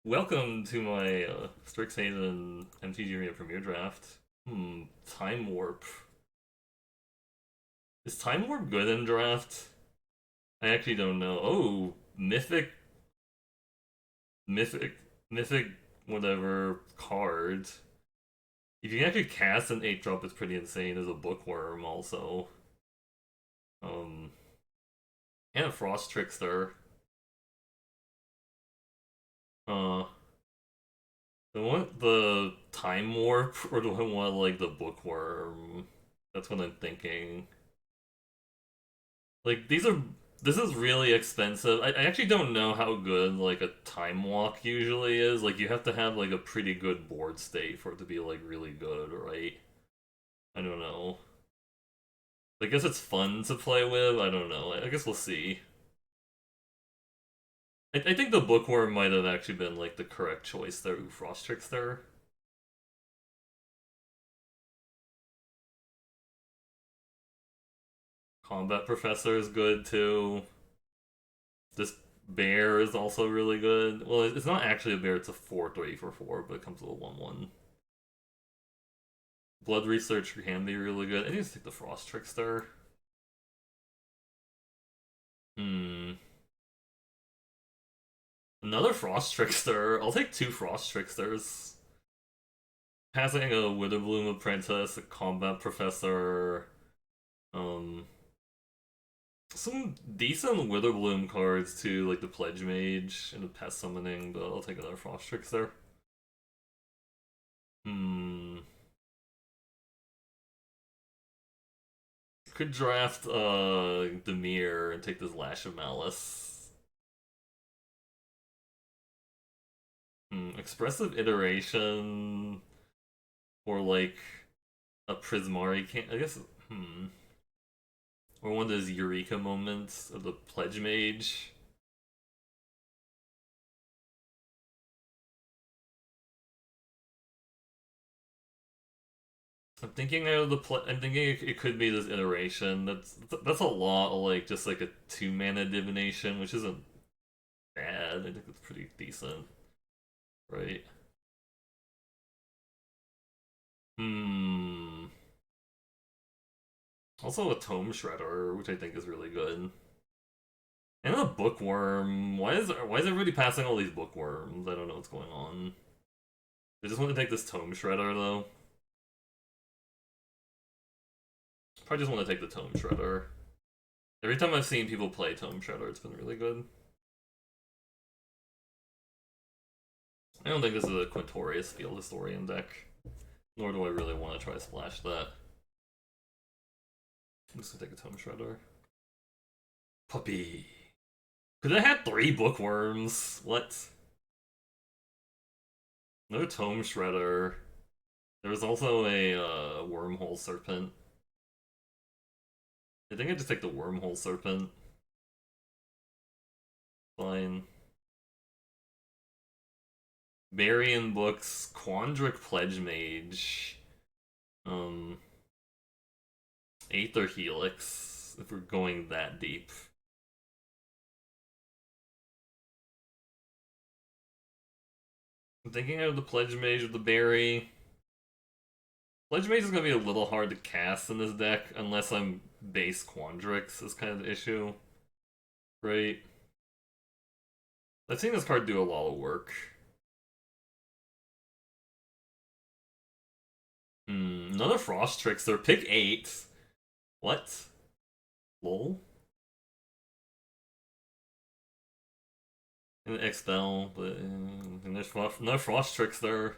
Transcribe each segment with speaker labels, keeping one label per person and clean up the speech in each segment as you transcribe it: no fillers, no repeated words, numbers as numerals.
Speaker 1: Welcome to my Strixhaven MTG Arena Premier Draft. Time Warp. Is Time Warp good in draft? I actually don't know. Oh, Mythic, Mythic, whatever card. If you can actually cast an 8-drop, it's pretty insane. There's a Bookworm also. Um, and a Frost Trickster. Uh, do I want the Time Warp or do I want like the Bookworm? That's what I'm thinking. Like this is really expensive. I actually don't know how good like a time walk usually is. Like you have to have like a pretty good board state for it to be like really good, right? I don't know. I guess it's fun to play with. I don't know. I guess we'll see. I think the bookworm might have actually been like the correct choice there. Ooh, Frost Trickster. Combat Professor is good too. This bear is also really good. Well, it's not actually a bear. It's a 4/3 for 4, but it comes with a 1/1. Blood Research can be really good. I need to take the Frost Trickster. Hmm. Another Frost Trickster. I'll take 2 Frost Tricksters. Passing a Witherbloom Apprentice, a Combat Professor. Um. Some decent Witherbloom cards too, like the Pledge Mage and the Pest Summoning, but I'll take another Frost Trickster. Hmm. Could draft Demir and take this Lash of Malice. Expressive Iteration. Or like a Prismari can I guess or one of those Eureka moments of the Pledge Mage. I'm thinking it could be this iteration. That's a lot of like just like a 2 mana divination, which isn't bad. I think it's pretty decent, right? Hmm. Also a Tome Shredder, which I think is really good. And a Bookworm. Why is everybody passing all these Bookworms? I don't know what's going on. I just want to take this Tome Shredder though. Probably just want to take the Tome Shredder. Every time I've seen people play Tome Shredder, it's been really good. I don't think this is a Quintorius Field Historian deck. Nor do I really want to try to splash that. I'm just gonna take a Tome Shredder. Puppy. Could I have 3 Bookworms? What? No Tome Shredder. There was also a Wormhole Serpent. I think I just take the Wormhole Serpent. Fine. Marion Books, Quandric Pledge Mage, um, Aether Helix, if we're going that deep. I'm thinking of the Pledge Mage with the Berry. Pledge Mage is going to be a little hard to cast in this deck unless I'm base Quandrix is kind of the issue. Right? I've seen this card do a lot of work. Another Frost Trickster. Pick 8. What? Lol? And Expel, but and there's no Frost Trickster.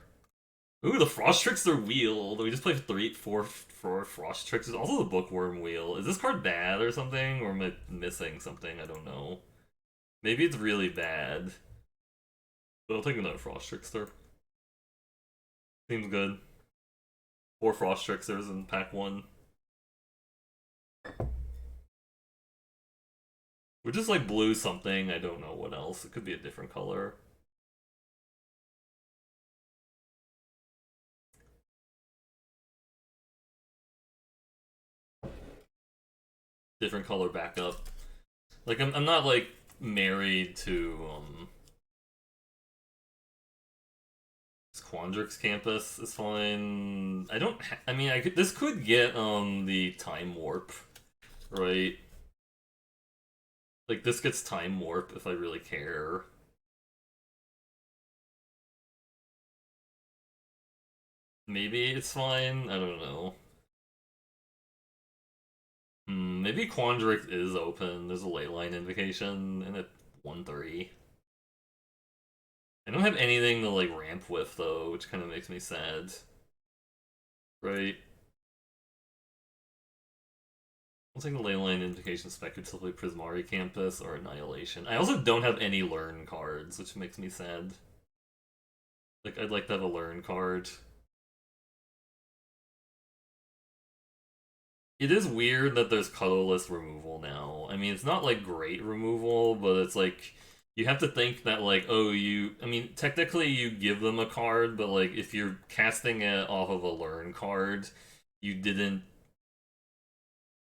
Speaker 1: Ooh, the Frost Trickster wheel. Do we just play 4 Frost Tricksters? Also the Bookworm wheel. Is this card bad or something? Or am I missing something? I don't know. Maybe it's really bad. But I'll take another Frost Trickster. Seems good. 4 Frost Tricksters in pack 1. We're just like blue something. I don't know what else. It could be a different color. Different color backup. Like I'm not like married to Quandrix campus is fine. I don't. I mean, I could. This could get the time warp, right? Like this gets time warp if I really care. Maybe it's fine. I don't know. Maybe Quandrix is open. There's a ley line invocation and at 1-3. I don't have anything to like ramp with though, which kind of makes me sad. Right. I'll take the Leyline Invocation Speculatively Prismari Campus or Annihilation. I also don't have any learn cards, which makes me sad. Like, I'd like to have a learn card. It is weird that there's colorless removal now. I mean, it's not like great removal, but it's like you have to think that like, oh, I mean, technically you give them a card, but like if you're casting it off of a learn card, you didn't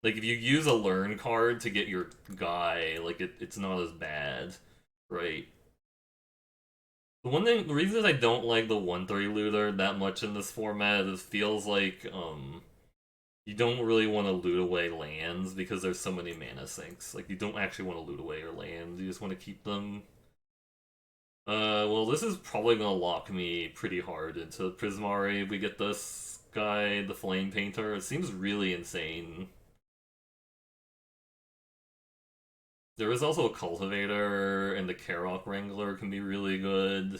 Speaker 1: like if you use a learn card to get your guy, like it's not as bad, right? The reason I don't like the 1-3 looter that much in this format is it feels like you don't really want to loot away lands because there's so many mana sinks. Like you don't actually want to loot away your lands, you just want to keep them. Well, this is probably gonna lock me pretty hard into Prismari if we get this guy, the Flame Painter. It seems really insane. There is also a Cultivator, and the Karok Wrangler can be really good.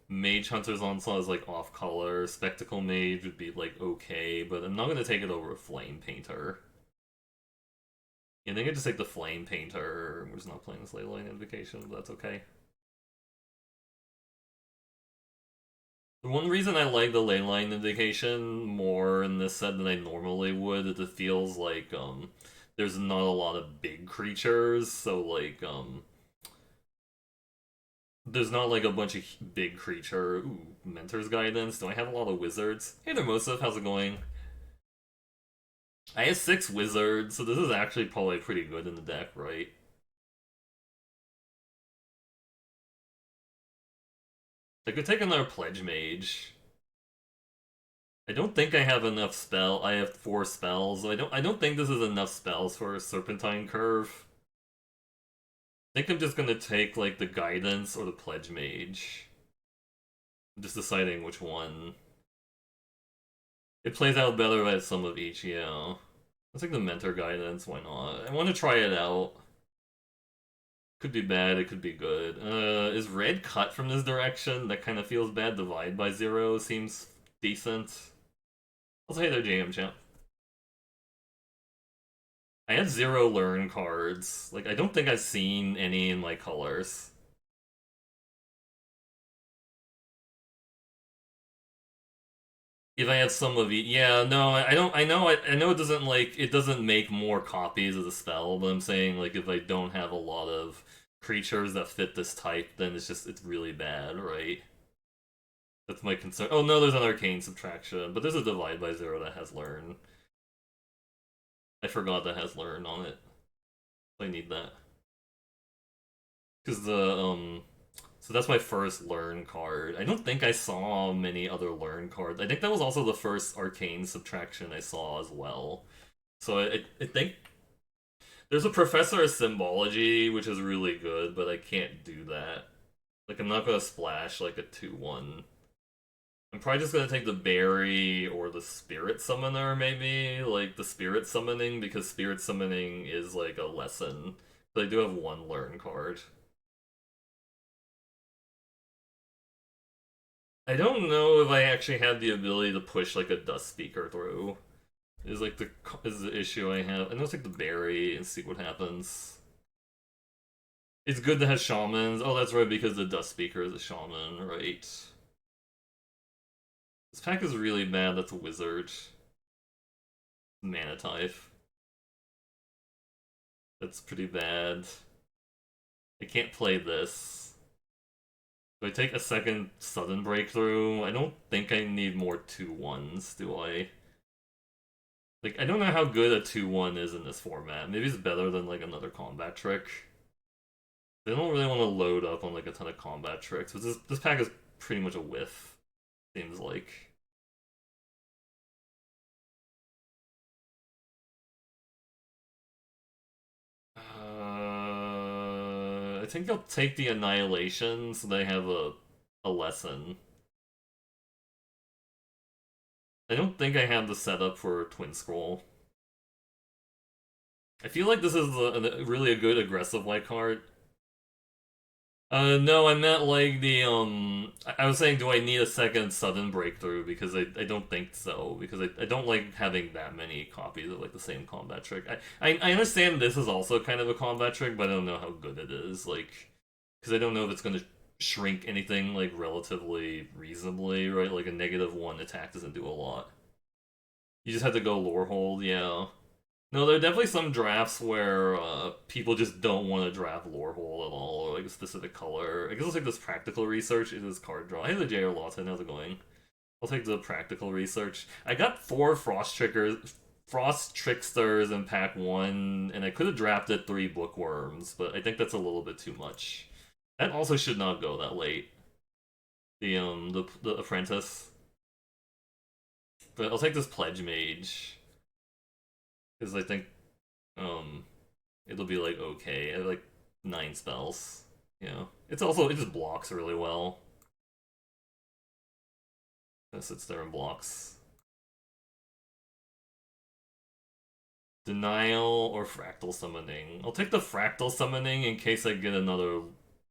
Speaker 1: Mage Hunter's Onslaught is like off color. Spectacle Mage would be like okay, but I'm not gonna take it over a Flame Painter. Yeah, I think I just take the Flame Painter. We're just not playing this Leyline Invocation, but that's okay. The one reason I like the Leyline Invocation more in this set than I normally would is it feels like there's not a lot of big creatures, so like there's not like a bunch of big creature. Ooh, Mentor's Guidance. Do I have a lot of wizards? Hey there, Mosef, how's it going? I have 6 wizards, so this is actually probably pretty good in the deck, right? I could take another Pledge Mage. I don't think I have enough spell. I have 4 spells. I don't think this is enough spells for a Serpentine Curve. I think I'm just gonna take like the Guidance or the Pledge Mage. I'm just deciding which one. It plays out better at some of each, yeah. Let's take the Mentor Guidance, why not? I want to try it out. Could be bad, it could be good. Is red cut from this direction? That kind of feels bad. Divide by 0 seems decent. Also, hey there, JM Champ. I have 0 learn cards. Like, I don't think I've seen any in my colors. If I had some of each, yeah, no, I don't. I know it doesn't like it doesn't make more copies of the spell, but I'm saying like if I don't have a lot of creatures that fit this type, then it's really bad, right? That's my concern. Oh no, there's an arcane subtraction, but there's a divide by 0 that has learn. I forgot that has learn on it. I need that because So that's my first learn card. I don't think I saw many other learn cards. I think that was also the first arcane subtraction I saw as well. So I think there's a Professor of Symbology, which is really good, but I can't do that. Like, I'm not gonna splash like a 2-1. I'm probably just gonna take the Berry or the Spirit Summoner, maybe? Like, the Spirit Summoning, because Spirit Summoning is like a lesson. But I do have 1 learn card. I don't know if I actually have the ability to push like a Dust Speaker through. Is the issue I have. I'm gonna take the Berry and see what happens. It's good to have shamans. Oh, that's right, because the Dust Speaker is a shaman, right? This pack is really bad. That's a wizard. Mana type. That's pretty bad. I can't play this. Do I take a second sudden breakthrough? I don't think I need more 2-1s, do I? Like, I don't know how good a 2-1 is in this format. Maybe it's better than, like, another combat trick. They don't really want to load up on, like, a ton of combat tricks. But this pack is pretty much a whiff, seems like. I think I'll take the Annihilation so they have a lesson. I don't think I have the setup for Twin Scroll. I feel like this is really a good aggressive white card. No, I meant like the I was saying, do I need a second sudden breakthrough? Because I don't think so. Because I don't like having that many copies of like the same combat trick. I understand this is also kind of a combat trick, but I don't know how good it is. Like, because I don't know if it's gonna shrink anything like relatively reasonably, right? Like a -1 attack doesn't do a lot. You just have to go lore hold, yeah. No, there are definitely some drafts where people just don't want to draft lore hole at all, or like a specific color. I guess I'll take this practical research. It is card draw. Hey, the J.R. Lawton, how's it going? I'll take the practical research. I got 4 Frost Tricksters in pack 1, and I could have drafted 3 Bookworms, but I think that's a little bit too much. That also should not go that late. The Apprentice. But I'll take this Pledge Mage. Because I think um it'll be like okay. I have like 9 spells. You know. It's also it just blocks really well. It sits there and blocks. Denial or Fractal Summoning. I'll take the Fractal Summoning in case I get another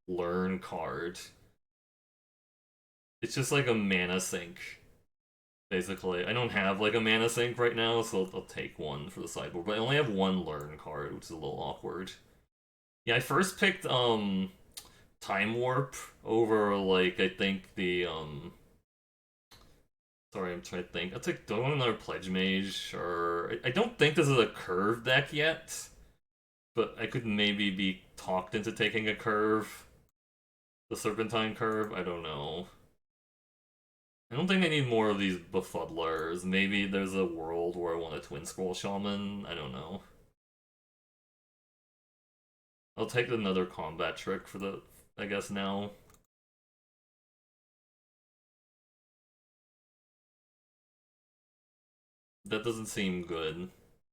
Speaker 1: Learn card. It's just like a mana sink, basically. I don't have like a mana sink right now, so I'll take one for the sideboard. But I only have 1 Learn card, which is a little awkward. Yeah, I first picked Time Warp over like I think the sorry, I'm trying to think. I'll take do I want another Pledge Mage or I don't think this is a curve deck yet, but I could maybe be talked into taking a curve. The Serpentine curve, I don't know. I don't think I need more of these befuddlers. Maybe there's a world where I want a Twin Scroll Shaman. I don't know. I'll take another combat trick for the I guess now. That doesn't seem good.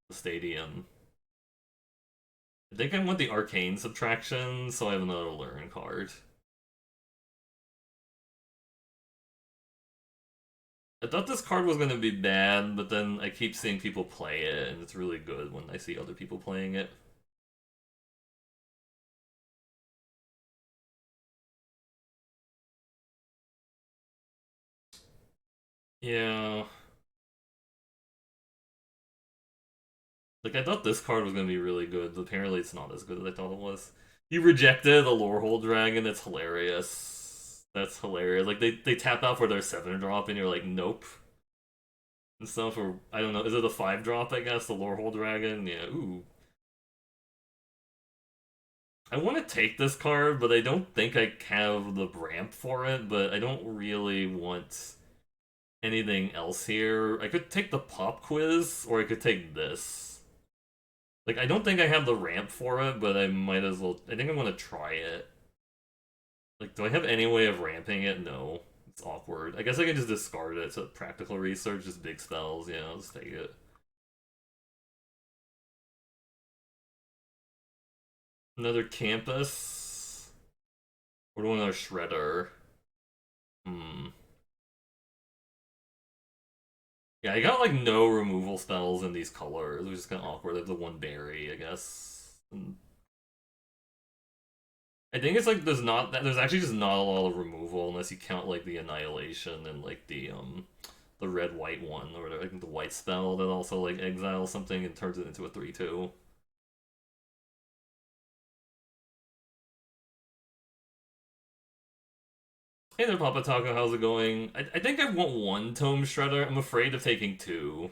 Speaker 1: The stadium. I think I want the arcane subtraction, so I have another learn card. I thought this card was going to be bad, but then I keep seeing people play it, and it's really good when I see other people playing it. Yeah. Like, I thought this card was going to be really good, but apparently it's not as good as I thought it was. You rejected a Lorehole Dragon, that's hilarious. That's hilarious. Like, they tap out for their 7-drop, and you're like, nope. And stuff, or, I don't know, is it a 5-drop, I guess? The Lorehole Dragon? Yeah, ooh. I want to take this card, but I don't think I have the ramp for it, but I don't really want anything else here. I could take the pop quiz, or I could take this. Like, I don't think I have the ramp for it, but I might as well... I think I'm gonna try it. Like, do I have any way of ramping it? No. It's awkward. I guess I can just discard it to practical research, just big spells, yeah, I'll just take it. Another campus? Or do another shredder? Hmm. Yeah, I got like no removal spells in these colors, which is kind of awkward. I have the 1 berry, I guess. I think it's like there's actually just not a lot of removal unless you count like the annihilation and like the red white one or whatever. I think the white spell that also like exiles something and turns it into a 3/2. Hey there, Papa Taco, how's it going? I think I want 1 Tome Shredder. I'm afraid of taking 2.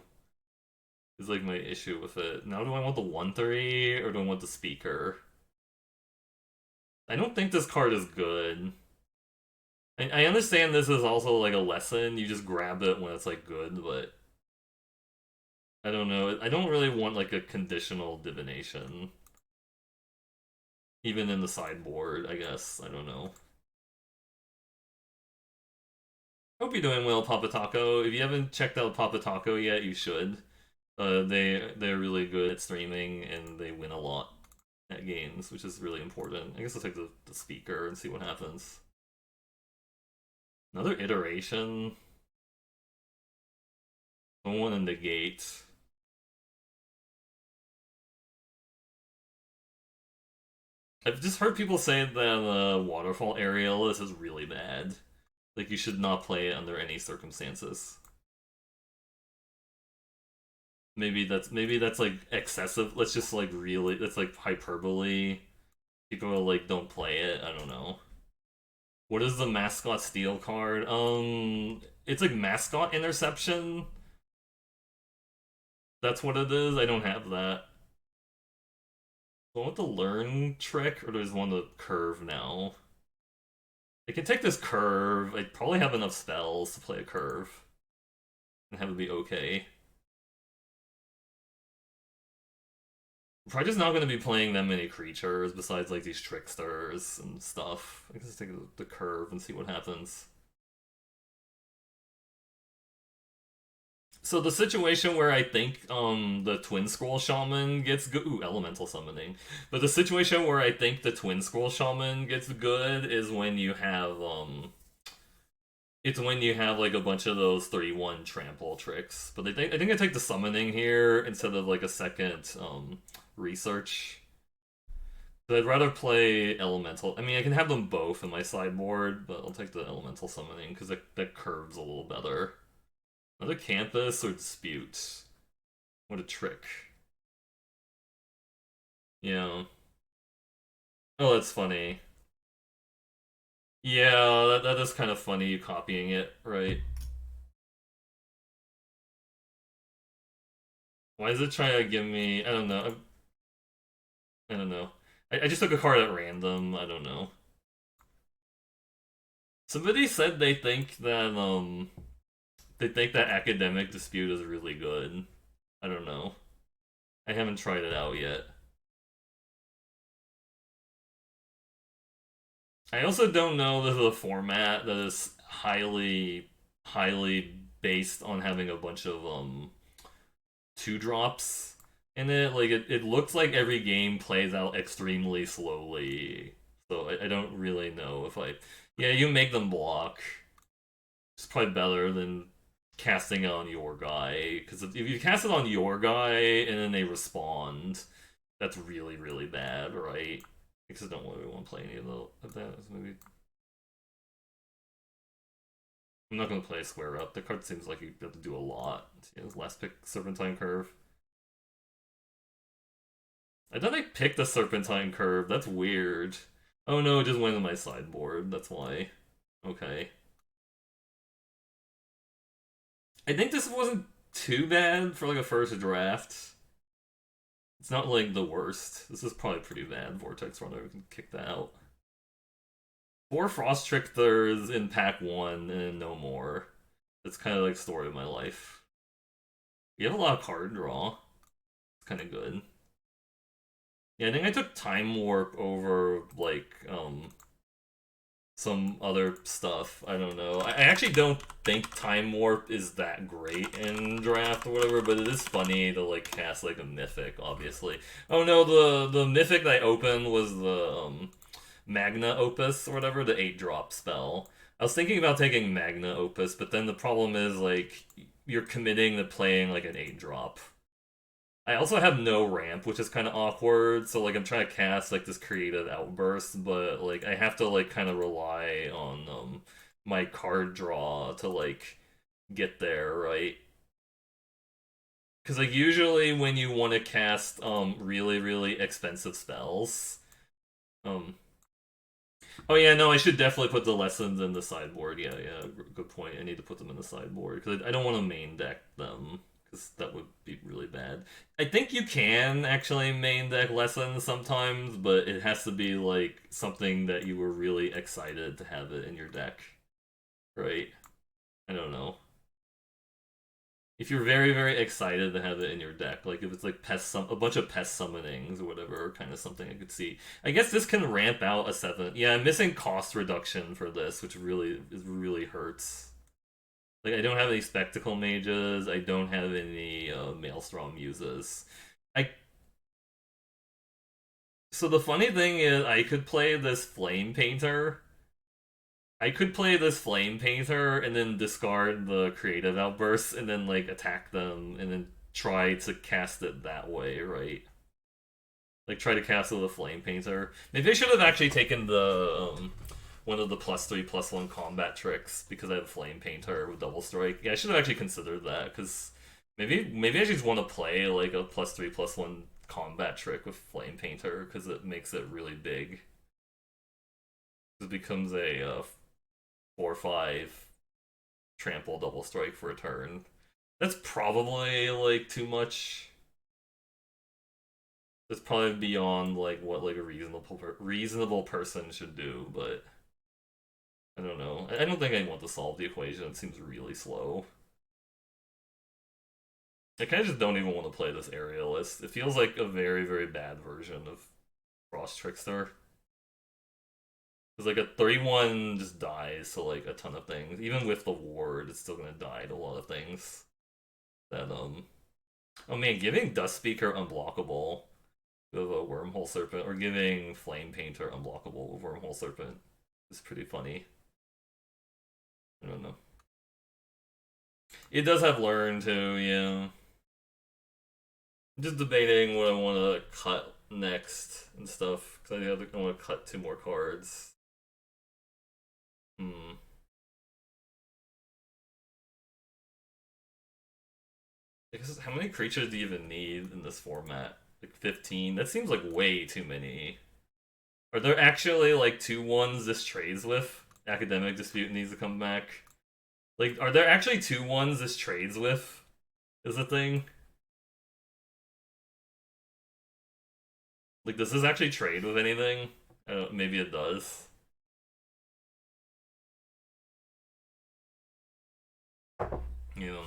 Speaker 1: Is like my issue with it. Now do I want the 1/3 or do I want the speaker? I don't think this card is good. I understand this is also like a lesson. You just grab it when it's like good, but I don't know. I don't really want like a conditional divination. Even in the sideboard, I guess. I don't know. Hope you're doing well, Papa Taco. If you haven't checked out Papa Taco yet, you should. They're really good at streaming and they win a lot at games, which is really important. I guess I'll take the speaker and see what happens. Another iteration. I want to negate. I've just heard people say that Waterfall Aerialist is really bad. Like, you should not play it under any circumstances. Maybe that's like excessive. Let's just like really that's like hyperbole. People like don't play it. I don't know. What is the mascot steal card? It's like mascot interception. That's what it is. I don't have that. Do I want the learn trick or do I just want the curve now? I can take this curve. I probably have enough spells to play a curve and have it be okay. I'm probably just not going to be playing that many creatures besides like these tricksters and stuff. I can just take the curve and see what happens. So the situation where I think the Twin Scroll Shaman gets good, ooh, elemental summoning. But the situation where I think the Twin Scroll Shaman gets good is when you have it's when you have like a bunch of those 3-1 trample tricks. But I think I take the summoning here instead of like a second research. But I'd rather play elemental. I mean, I can have them both in my sideboard, but I'll take the elemental summoning because that curves a little better. Another campus or dispute? What a trick. Yeah. Oh, that's funny. Yeah, that is kind of funny, you copying it, right? Why is it trying to give me... I don't know. I don't know. I just took a card at random. I don't know. Somebody said they think that academic dispute is really good. I don't know. I haven't tried it out yet. I also don't know this is a format that is highly based on having a bunch of two drops in it. Like it looks like every game plays out extremely slowly. So I don't really know if I yeah, you make them block. It's probably better than casting it on your guy. Because if you cast it on your guy and then they respond, that's really bad, right? Because I don't really want to play any of that. Maybe I'm not gonna play a square up. The card seems like you have to do a lot. Yeah, last pick Serpentine Curve. I thought I picked the Serpentine Curve. That's weird. Oh no, it just went in my sideboard. That's why. Okay. I think this wasn't too bad for like a first draft. It's not like the worst. This is probably pretty bad. Vortex Runner, we can kick that out. 4 Frost Tricksters in pack 1 and no more. That's kind of like story of my life. You have a lot of card draw. It's kind of good. Yeah, I think I took Time Warp over like some other stuff. I don't know. I actually don't think Time Warp is that great in draft or whatever, but it is funny to like cast like a mythic, obviously. Oh no, the mythic that I opened was the Magna Opus or whatever, the 8-drop spell. I was thinking about taking Magna Opus, but then the problem is like you're committing to playing like an 8-drop. I also have no ramp, which is kind of awkward. So like I'm trying to cast like this creative outburst, but like I have to like kind of rely on my card draw to like get there, right? Because like usually when you want to cast really expensive spells, um oh yeah, no, I should definitely put the lessons in the sideboard. Yeah, good point. I need to put them in the sideboard because I don't want to main deck them because that would be really bad. I think you can actually main deck lessons sometimes, but it has to be like something that you were really excited to have it in your deck, right? I don't know. If you're very excited to have it in your deck, like if it's like a bunch of pest summonings or whatever, kind of something I could see. I guess this can ramp out a 7. Yeah, I'm missing cost reduction for this, which really hurts. Like, I don't have any Spectacle Mages, I don't have any Maelstrom Muses. I So the funny thing is, I could play this Flame Painter and then discard the creative outbursts and then like attack them and then try to cast it that way, right? Like try to cast it with a Flame Painter. Maybe I should have actually taken the one of the +3/+1 combat tricks because I have a Flame Painter with Double Strike. Yeah, I should have actually considered that because maybe I just want to play like a +3/+1 combat trick with Flame Painter because it makes it really big. It becomes a 4/5 trample double strike for a turn. That's probably like too much. That's probably beyond like what like a reasonable person should do, but I don't know. I don't think I want to solve the equation. It seems really slow. I kind of just don't even want to play this area list. It feels like a very, very bad version of Frost Trickster. Because like a 3/1 just dies to like a ton of things. Even with the ward, it's still gonna die to a lot of things. That oh man, giving Dust Speaker unblockable with a Wormhole Serpent, or giving Flame Painter unblockable with Wormhole Serpent is pretty funny. I don't know. It does have learn too, yeah. Just debating what I want to cut next and stuff because I want to cut 2 more cards. Hmm. Because how many creatures do you even need in this format? Like 15? That seems like way too many. Are there actually like 2/1s this trades with? Academic Dispute needs to come back. Like, are there actually 2/1s this trades with? Is a thing? Like, does this actually trade with anything? Maybe it does. You know,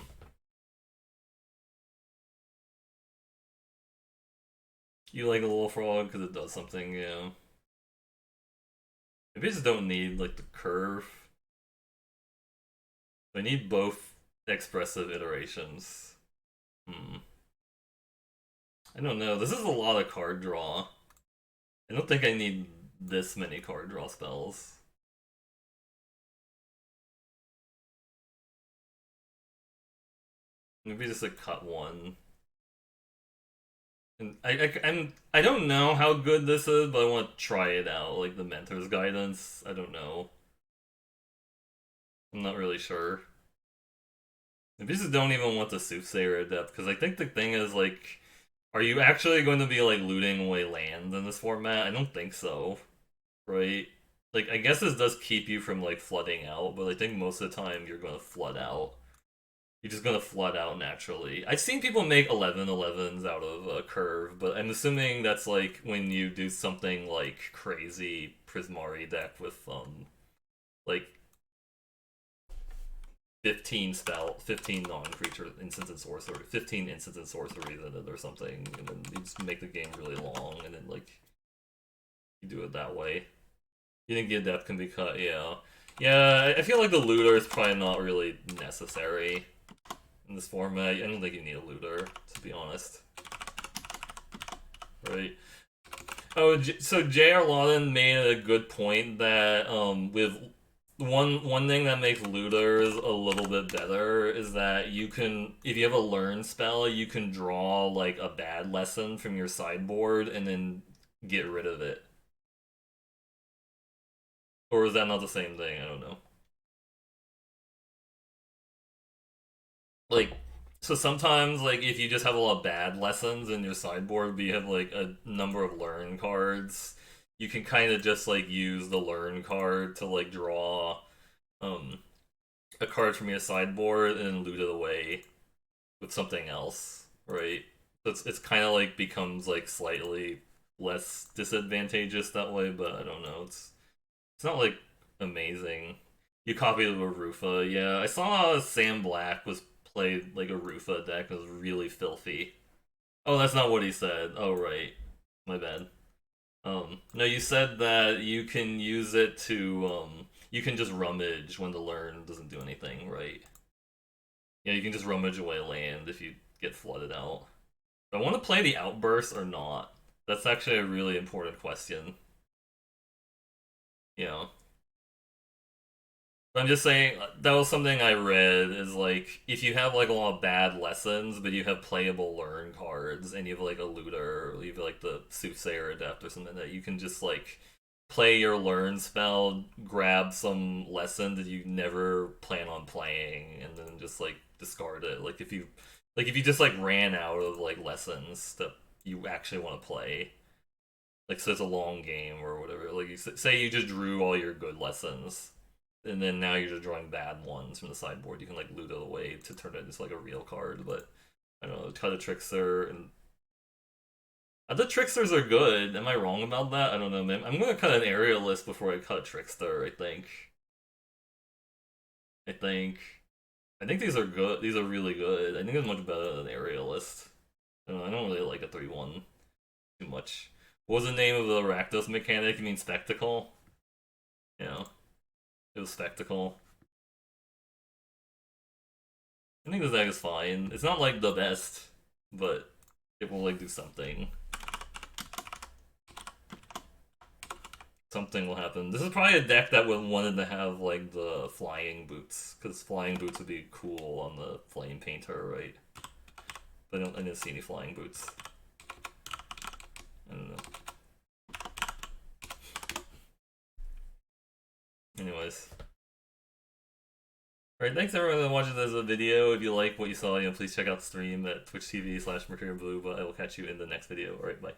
Speaker 1: you like a little frog because it does something, yeah. Maybe I just don't need like the curve. I need both expressive iterations. Hmm. I don't know. This is a lot of card draw. I don't think I need this many card draw spells. Maybe just a cut one. And I don't know how good this is, but I want to try it out. Like the Mentor's Guidance. I don't know. I'm not really sure. Maybe just don't even want the Soothsayer Adept because I think the thing is like, are you actually going to be like looting away land in this format? I don't think so, right? Like I guess this does keep you from like flooding out, but I think most of the time you're going to flood out. You're just gonna flood out naturally. I've seen people make 11/11s out of a curve, but I'm assuming that's like when you do something like crazy Prismari deck with like 15 non-creature instant and sorcery, 15 instant and sorceries in it or something, and then you just make the game really long, and then like you do it that way. You think the adept can be cut? Yeah, yeah. I feel like the looter is probably not really necessary in this format. I don't think you need a looter, to be honest. Right. Oh, so J.R. Lawton made a good point that with one thing that makes looters a little bit better is that you can, if you have a learn spell, you can draw like a bad lesson from your sideboard and then get rid of it. Or is that not the same thing? I don't know. Like, so sometimes like if you just have a lot of bad lessons in your sideboard but you have like a number of learn cards, you can kind of just like use the learn card to like draw um a card from your sideboard and loot it away with something else, right? So it's kind of like becomes like slightly less disadvantageous that way, but I don't know. It's not like amazing. You copied the Rufa, yeah. I saw Sam Black was played like a Rufa deck. It was really filthy. Oh, that's not what he said. Oh, right. My bad. No, you said that you can use it to you can just rummage when the learn doesn't do anything, right? Yeah, you can just rummage away land if you get flooded out. Do I want to play the Outburst or not? That's actually a really important question. You know, I'm just saying that was something I read is like if you have like a lot of bad lessons, but you have playable learn cards, and you have like a looter, or you have like the soothsayer adept or something that you can just like play your learn spell, grab some lesson that you never plan on playing, and then just like discard it. Like if you just like ran out of like lessons that you actually want to play, like so it's a long game or whatever. Like you say you just drew all your good lessons, and then now you're just drawing bad ones from the sideboard. You can like loot it away to turn it into like a real card. But I don't know, cut a trickster and the tricksters are good. Am I wrong about that? I don't know, man. I'm gonna cut an aerialist before I cut a trickster. I think. I think. I think these are good. These are really good. I think it's much better than aerialist. I don't really like a 3/1 too much. What was the name of the Rakdos mechanic? You mean spectacle? Yeah, it was spectacle. I think this deck is fine. It's not like the best, but it will like do something. Something will happen. This is probably a deck that would wanted to have like the flying boots, because flying boots would be cool on the flame painter, right? But I didn't see any flying boots. I don't know. Anyways. Alright, thanks everyone that watches this video. If you like what you saw, please check out the stream at twitch.tv/MercurioBlue, but I will catch you in the next video. Alright, bye.